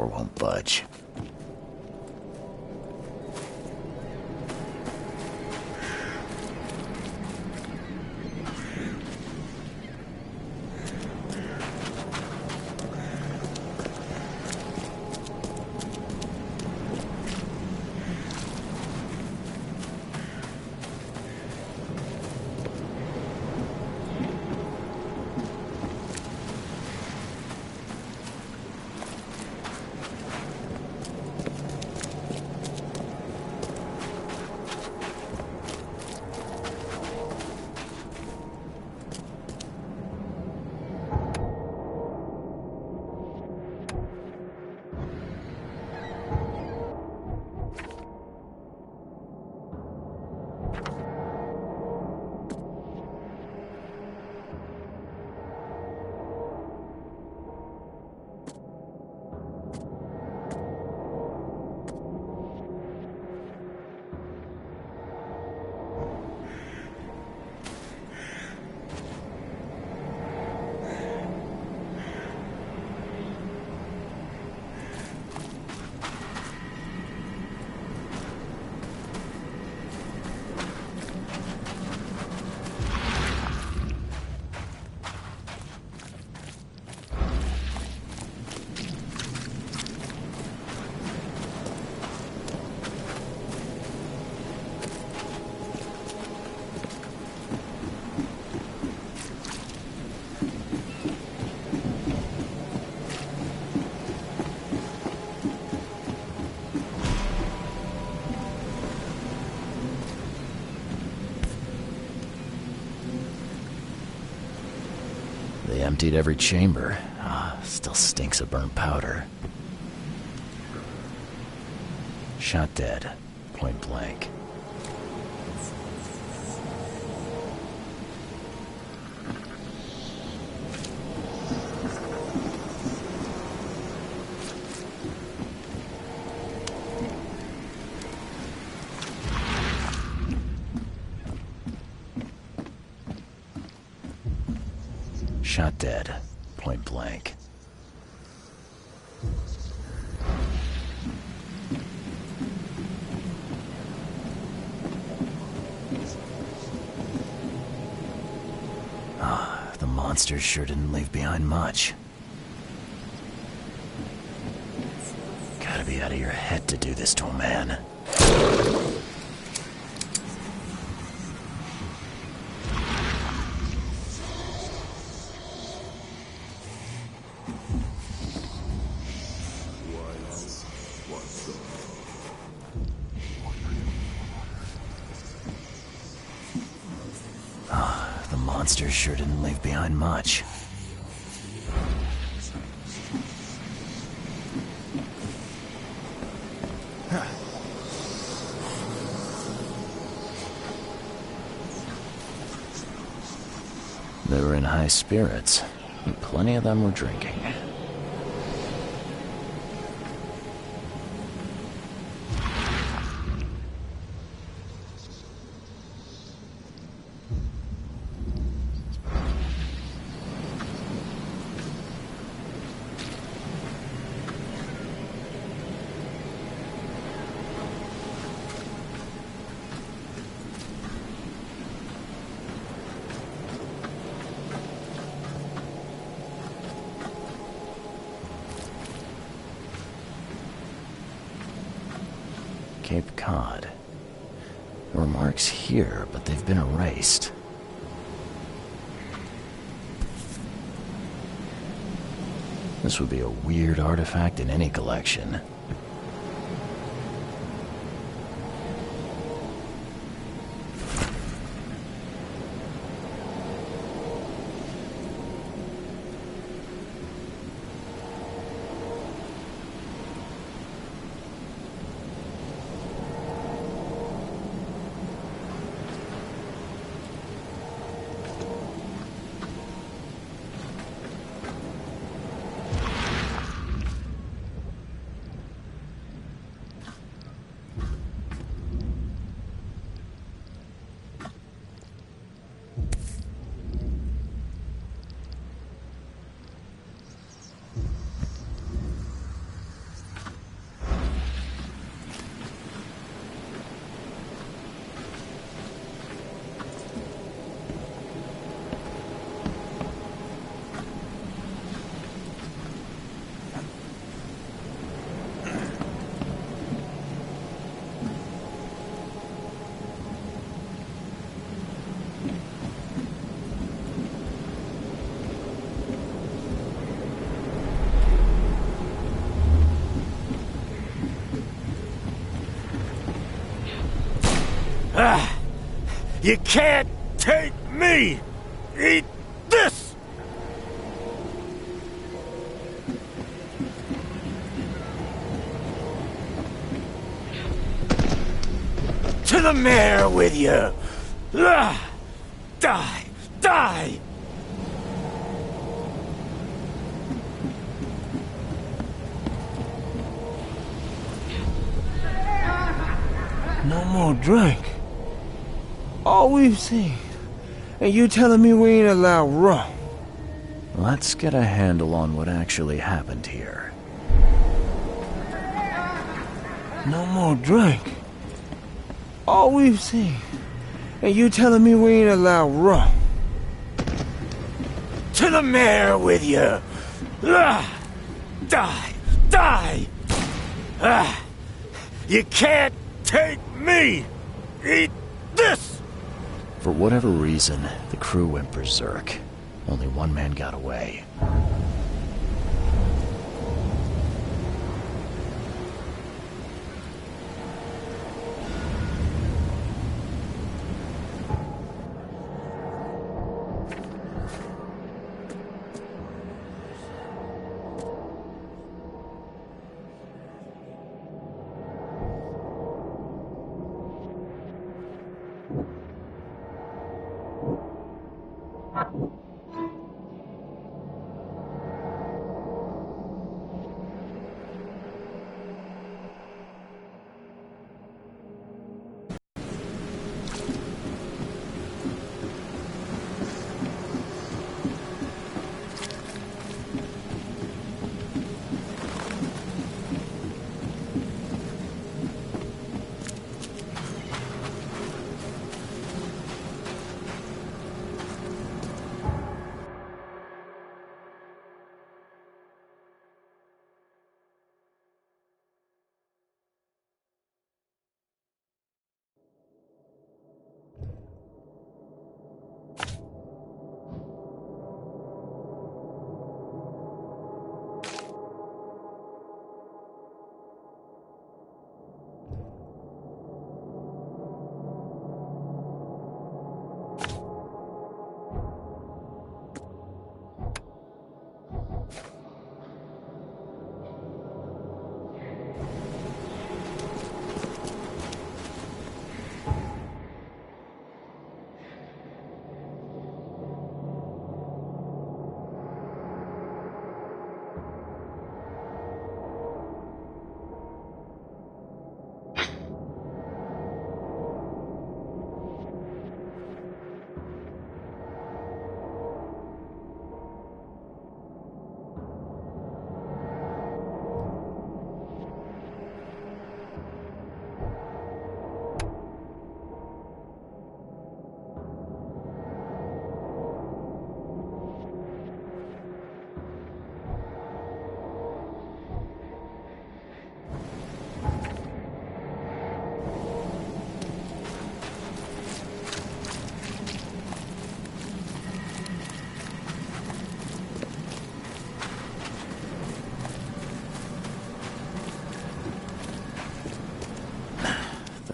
PS4 won't budge. They emptied every chamber. Still stinks of burnt powder. Shot dead. Point blank. Shot dead. Point blank. The monsters sure didn't leave behind much. Gotta be out of your head to do this to a man. The monsters sure didn't leave behind much. They were in high spirits, and plenty of them were drinking. Cape Cod. There were marks here, but they've been erased. This would be a weird artifact in any collection. You can't take me! Eat this! To the mayor with you! Die! Die! No more drink. All we've seen. And you telling me we ain't allowed rum? Let's get a handle on what actually happened here. No more drink. All we've seen. And you telling me we ain't allowed rum? To the mayor with you! Die! Die! You can't take me! Eat this! For whatever reason, the crew went berserk. Only one man got away.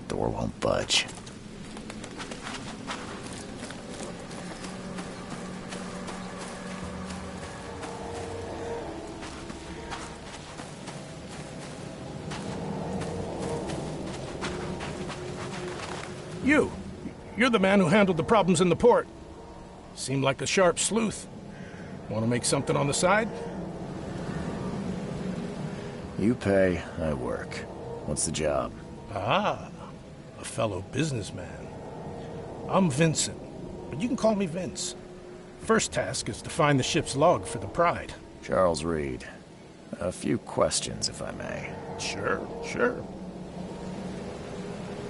Door won't budge. You're the man who handled the problems in the port. Seemed like a sharp sleuth. Want to make something on the side? You pay, I work. What's the job? Ah, a fellow businessman. I'm Vincent, but you can call me Vince. First task is to find the ship's log for the Pride. Charles Reed. A few questions, if I may. Sure.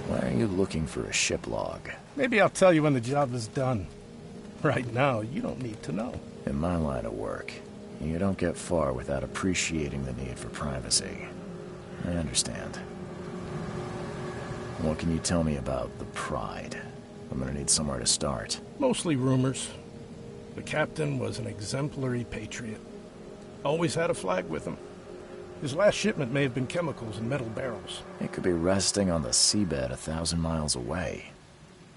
Why are you looking for a ship log? Maybe I'll tell you when the job is done. Right now, you don't need to know. In my line of work, you don't get far without appreciating the need for privacy. I understand. What can you tell me about the Pride? I'm gonna need somewhere to start. Mostly rumors. The captain was an exemplary patriot. Always had a flag with him. His last shipment may have been chemicals in metal barrels. It could be resting on the seabed 1,000 miles away.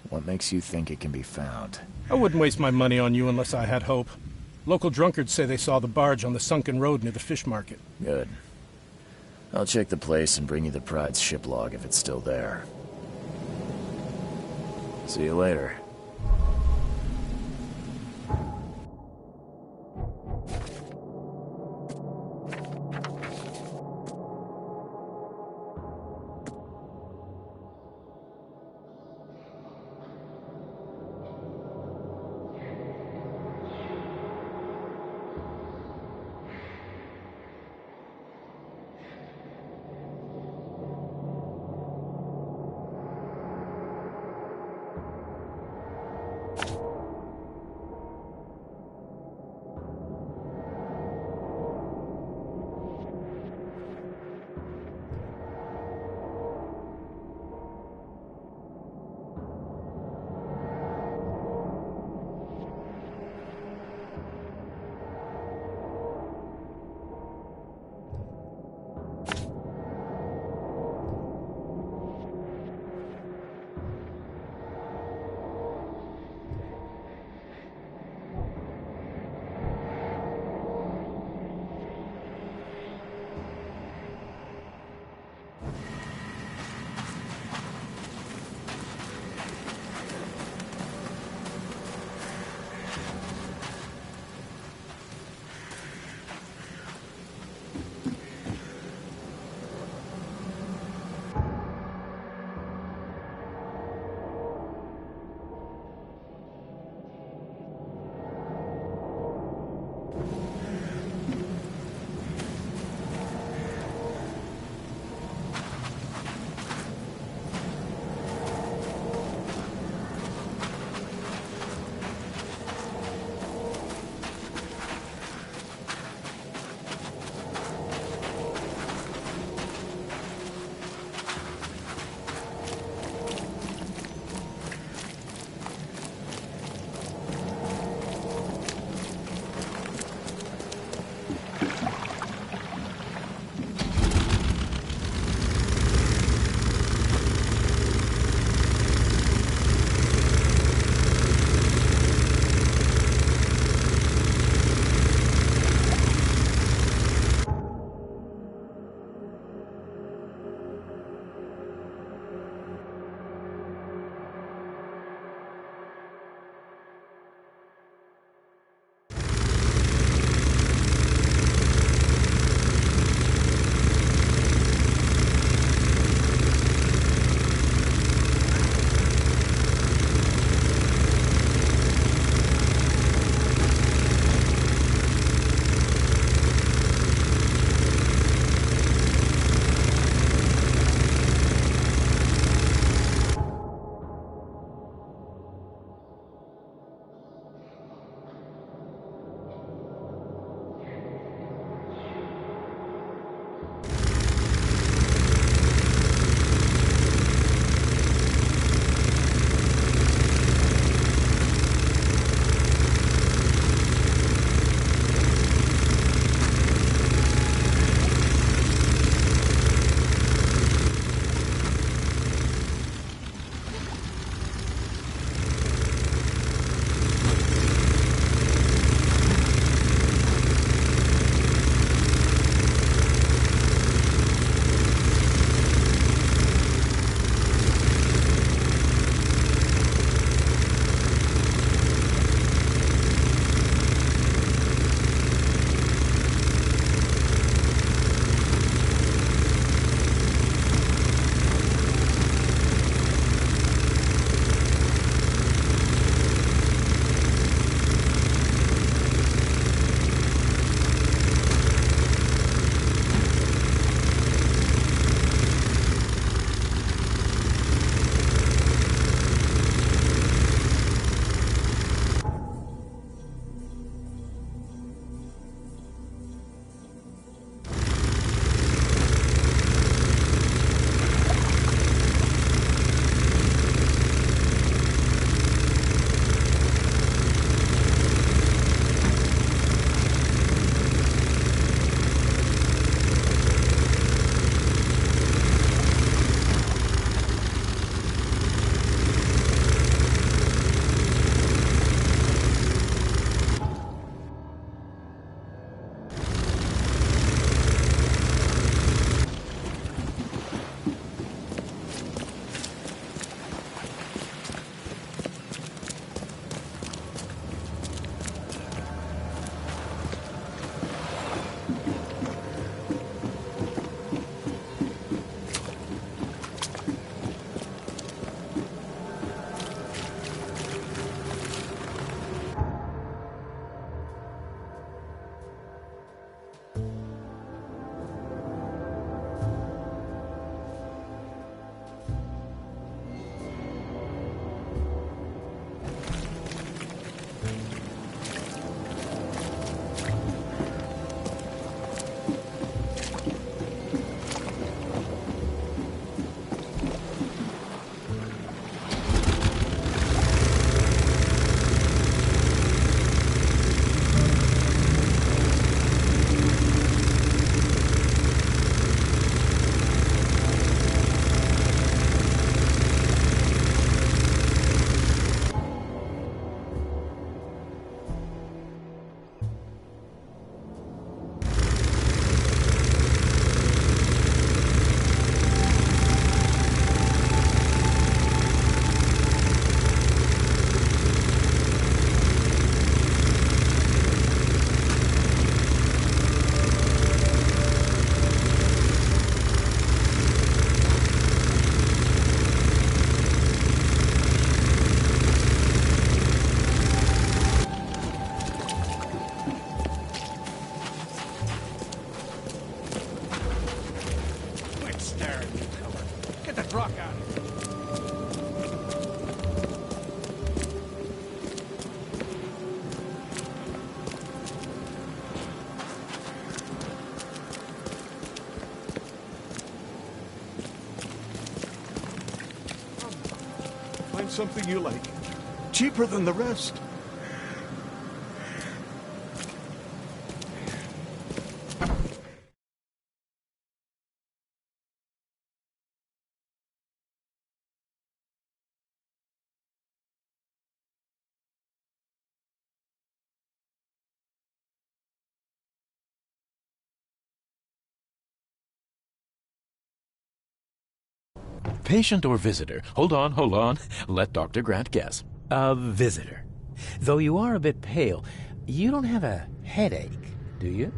What makes you think it can be found? I wouldn't waste my money on you unless I had hope. Local drunkards say they saw the barge on the sunken road near the fish market. Good. I'll check the place and bring you the Pride's ship log if it's still there. See you later. something you like. Cheaper than the rest. Patient or visitor? Hold on. Let Dr. Grant guess. A visitor. Though you are a bit pale, you don't have a headache, do you?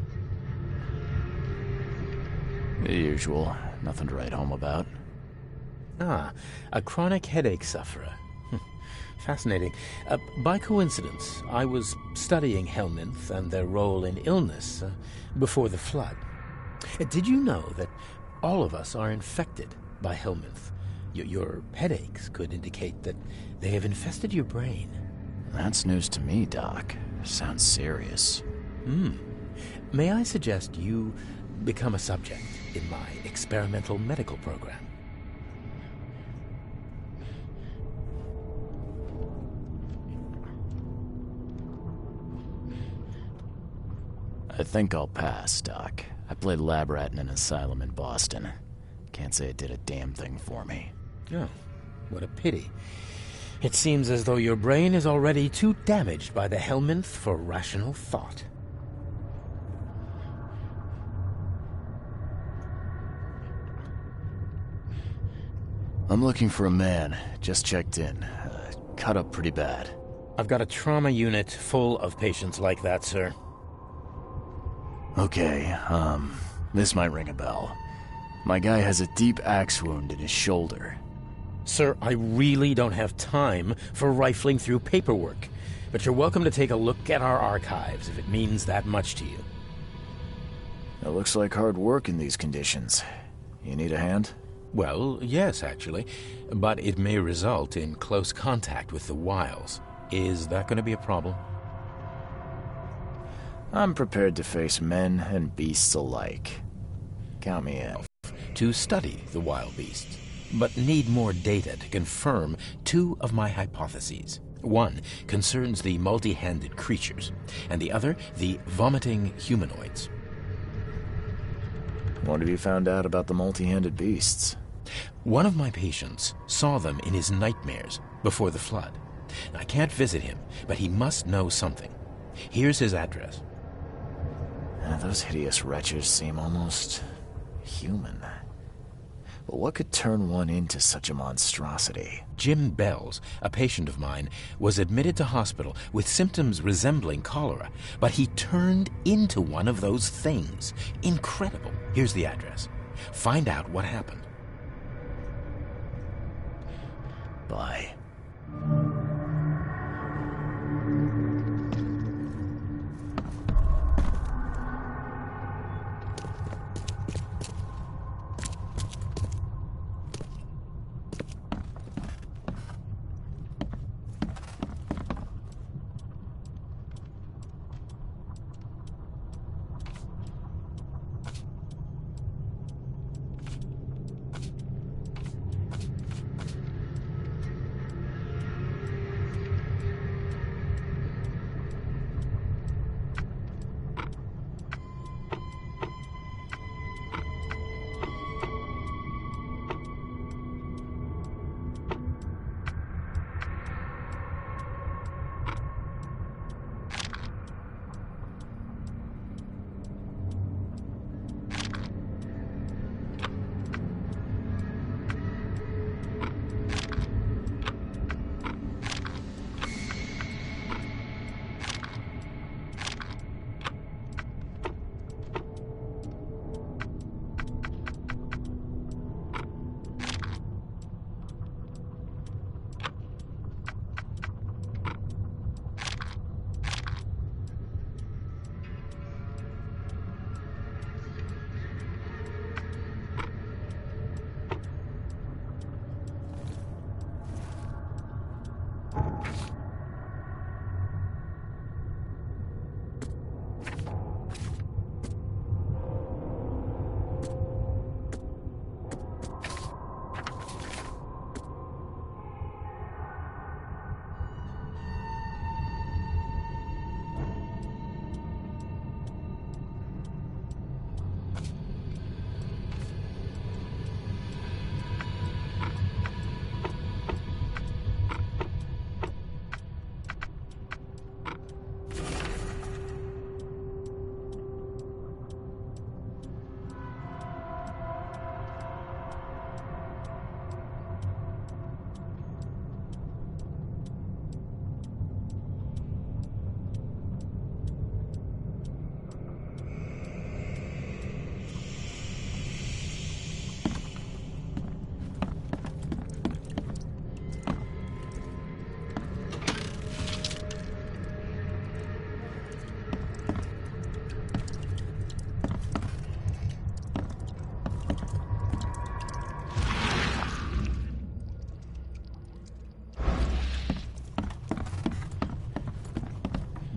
The usual. Nothing to write home about. Ah, a chronic headache sufferer. Fascinating. By coincidence, I was studying helminths and their role in illness before the flood. Did you know that all of us are infected by helminth? Your headaches could indicate that they have infested your brain. That's news to me, Doc. Sounds serious. May I suggest you become a subject in my experimental medical program? I think I'll pass, Doc. I played lab rat in an asylum in Boston. Can't say it did a damn thing for me. Oh, what a pity. It seems as though your brain is already too damaged by the helminth for rational thought. I'm looking for a man. Just checked in. Cut up pretty bad. I've got a trauma unit full of patients like that, sir. Okay, this might ring a bell. My guy has a deep axe wound in his shoulder. Sir, I really don't have time for rifling through paperwork, but you're welcome to take a look at our archives if it means that much to you. It looks like hard work in these conditions. You need a hand? Well, yes, actually, but it may result in close contact with the wiles. Is that going to be a problem? I'm prepared to face men and beasts alike. Count me in. To study the wild beasts, but need more data to confirm two of my hypotheses. One concerns the multi-handed creatures, and the other the vomiting humanoids. What have you found out about the multi-handed beasts? One of my patients saw them in his nightmares before the flood. I can't visit him, but he must know something. Here's his address. Those hideous wretches seem almost human. But what could turn one into such a monstrosity? Jim Bells, a patient of mine, was admitted to hospital with symptoms resembling cholera, but he turned into one of those things. Incredible. Here's the address. Find out what happened. Bye.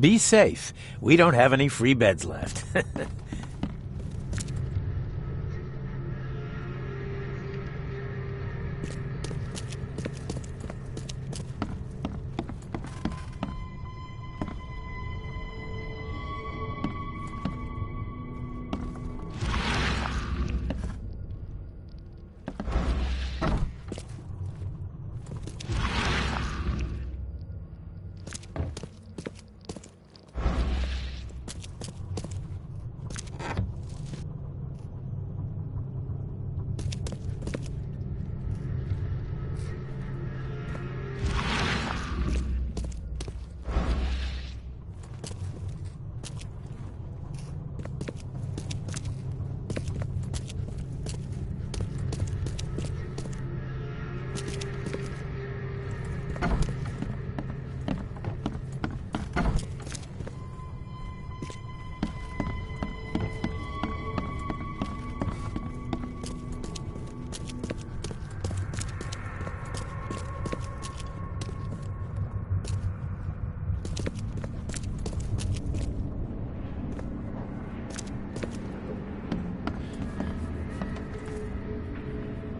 Be safe. We don't have any free beds left.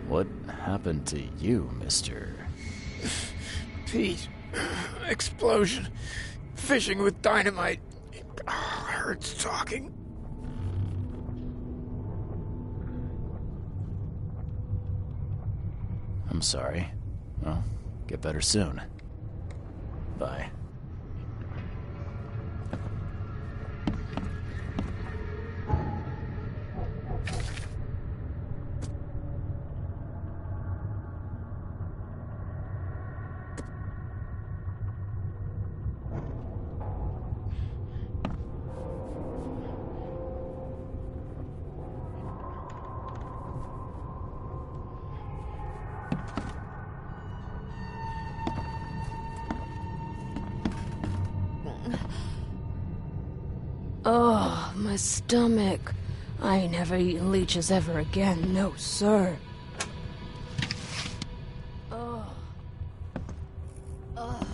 What happened to you, mister? Pete. Explosion. Fishing with dynamite. Hurts talking. I'm sorry. Well, get better soon. Bye. Oh, my stomach. I ain't never eaten leeches ever again, no sir. Oh. Oh.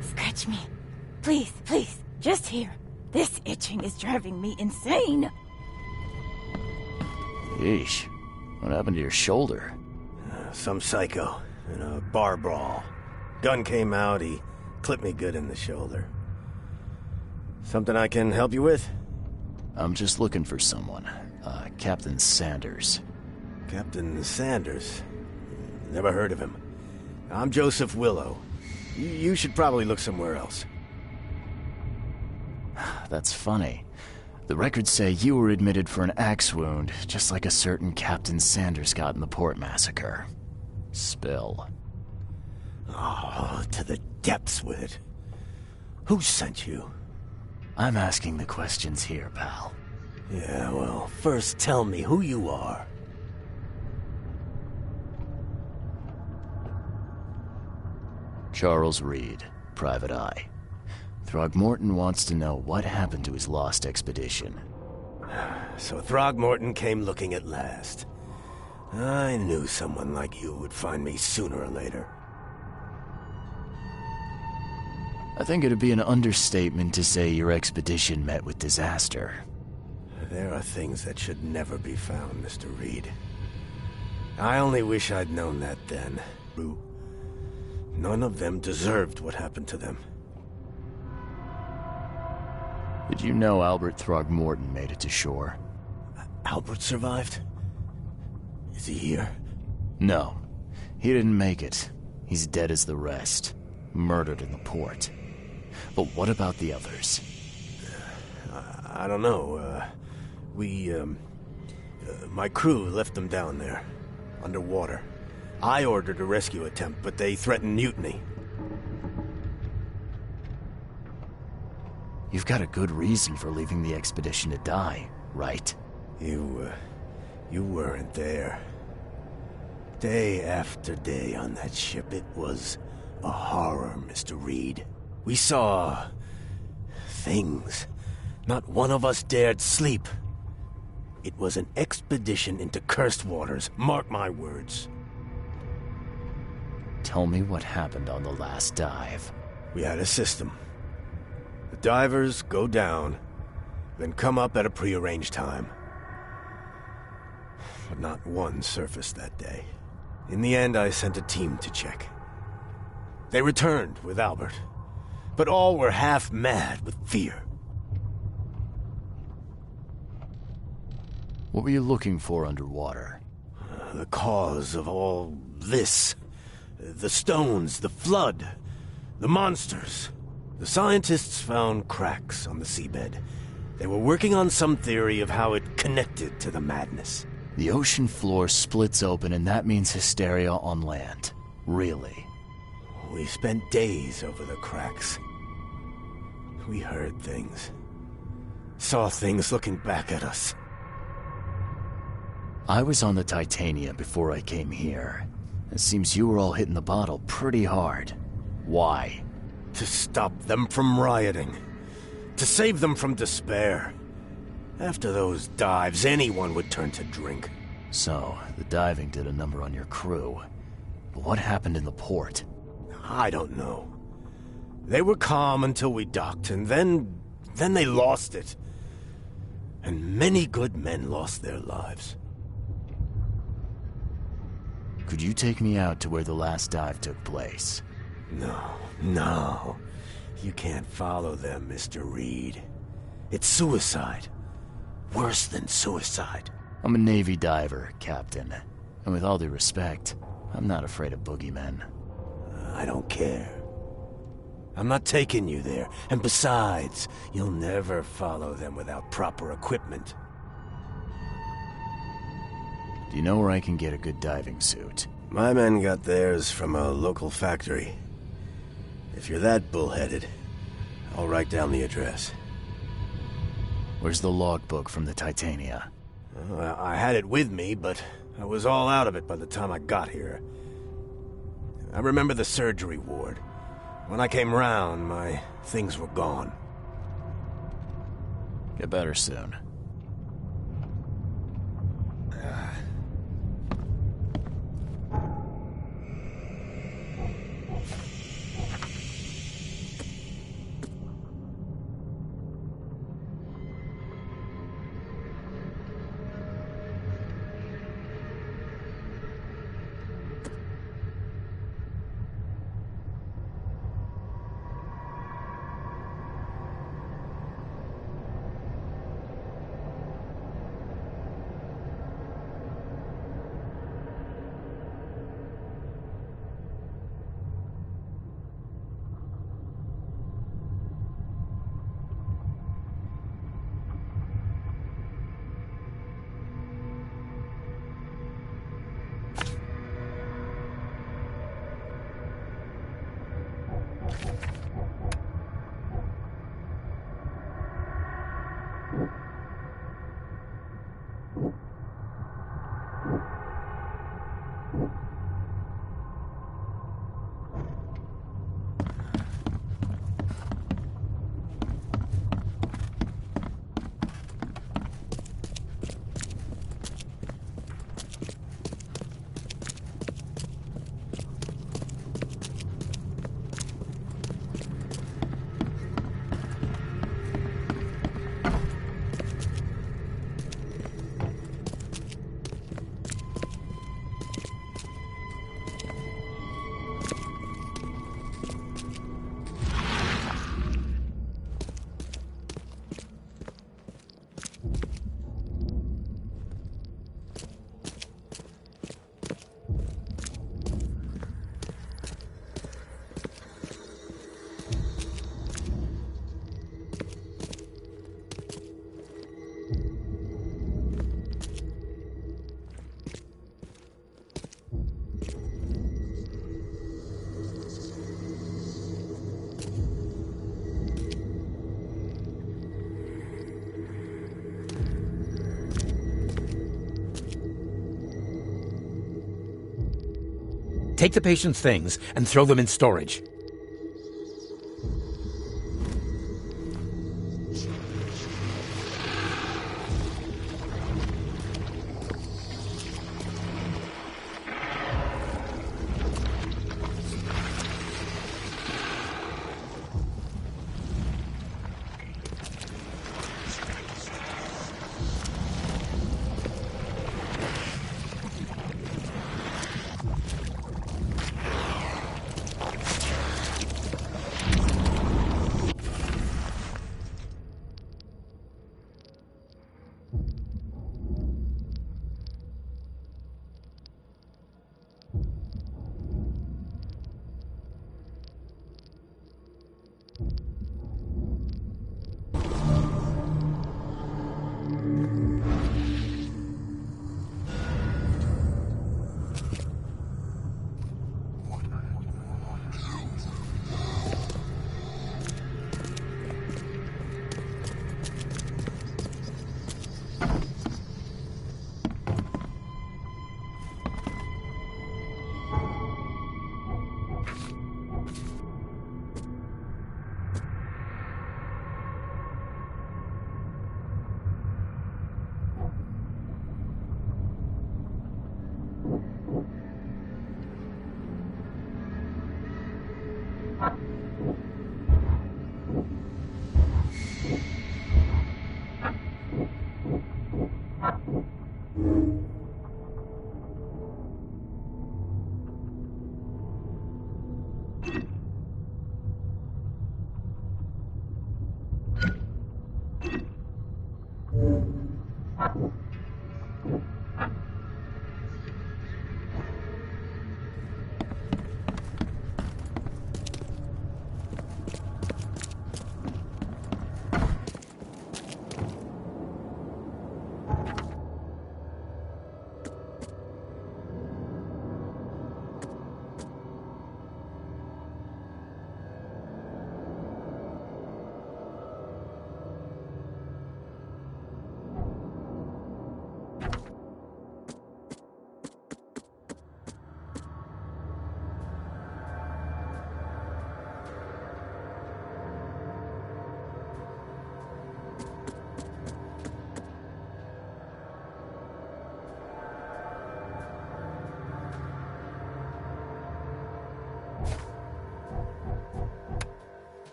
Scratch me. Please, please, just here. This itching is driving me insane. Yeesh. What happened to your shoulder? Some psycho in a bar brawl. Gun came out, he clipped me good in the shoulder. Something I can help you with? I'm just looking for someone. Captain Sanders. Captain Sanders? Never heard of him. I'm Joseph Willow. You should probably look somewhere else. That's funny. The records say you were admitted for an axe wound, just like a certain Captain Sanders got in the port massacre. Spill. Oh, to the depths with it. Who sent you? I'm asking the questions here, pal. Yeah, well, first tell me who you are. Charles Reed, Private Eye. Throgmorton wants to know what happened to his lost expedition. So Throgmorton came looking at last. I knew someone like you would find me sooner or later. I think it'd be an understatement to say your expedition met with disaster. There are things that should never be found, Mr. Reed. I only wish I'd known that then. None of them deserved what happened to them. Did you know Albert Throgmorton made it to shore? Albert survived? Is he here? No. He didn't make it. He's dead as the rest. Murdered in the port. But what about the others? I don't know. My crew left them down there, underwater. I ordered a rescue attempt, but they threatened mutiny. You've got a good reason for leaving the expedition to die, right? You weren't there. Day after day on that ship, it was a horror, Mr. Reed. We saw things. Not one of us dared sleep. It was an expedition into cursed waters, mark my words. Tell me what happened on the last dive. We had a system. The divers go down, then come up at a prearranged time. But not one surfaced that day. In the end, I sent a team to check. They returned with Albert, but all were half mad with fear. What were you looking for underwater? The cause of all this. The stones, the flood, the monsters. The scientists found cracks on the seabed. They were working on some theory of how it connected to the madness. The ocean floor splits open and that means hysteria on land. Really? We spent days over the cracks. We heard things. Saw things looking back at us. I was on the Titania before I came here. It seems you were all hitting the bottle pretty hard. Why? To stop them from rioting. To save them from despair. After those dives, anyone would turn to drink. So, the diving did a number on your crew. But what happened in the port? I don't know. They were calm until we docked, and then they lost it. And many good men lost their lives. Could you take me out to where the last dive took place? No. You can't follow them, Mr. Reed. It's suicide. Worse than suicide. I'm a Navy diver, Captain. And with all due respect, I'm not afraid of boogeymen. I don't care. I'm not taking you there. And besides, you'll never follow them without proper equipment. Do you know where I can get a good diving suit? My men got theirs from a local factory. If you're that bullheaded, I'll write down the address. Where's the logbook from the Titania? I had it with me, but I was all out of it by the time I got here. I remember the surgery ward. When I came round, my things were gone. Get better soon. Take the patient's things and throw them in storage.